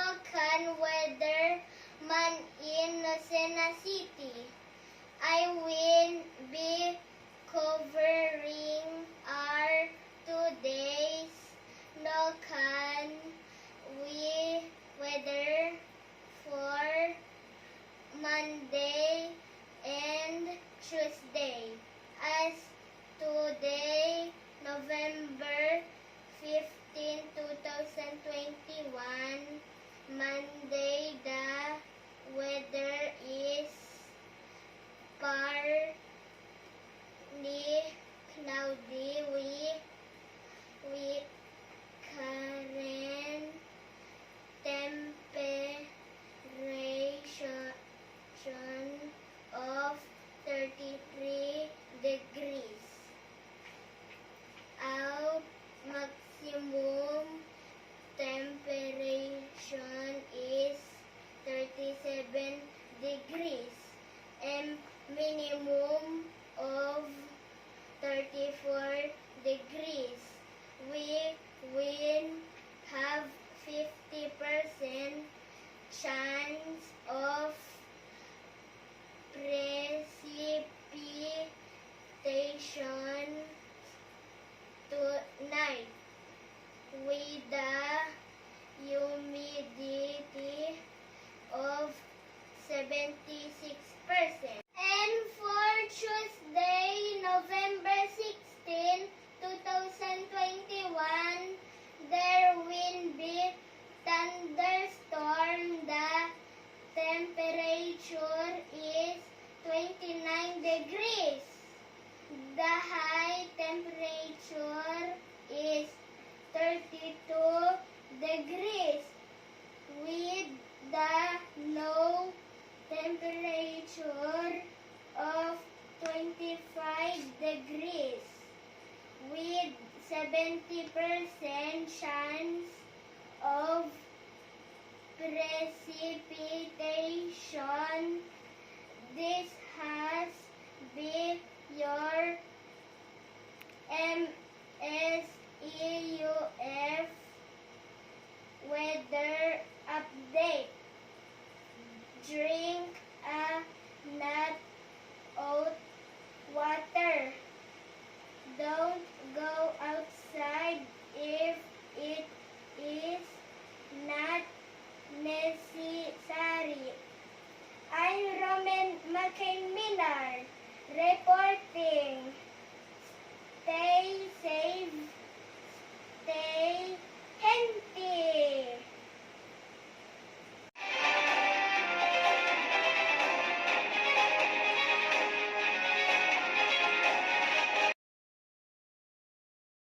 no weather man in Lucena City. I will be covering our today's local weather for Monday and Tuesday. As today, November 15, 2021, Monday, the weather is partly cloudy with current temperature of 33 degrees. Our maximum temperature is 37 degrees and minimum of 34 degrees. We will have 50% chance of precipitation tonight with the humidity of 76%. And for Tuesday, November 16, 2021, there will be thunderstorm. The temperature is 29 degrees. The high temperature is 32 degrees with the low temperature of 25 degrees with 70% chance of precipitation. This has been your MSEUF weather update. Drink a lot of water. Don't go outside if it is not necessary. I'm Roman McCain Miller reporting. Stay safe.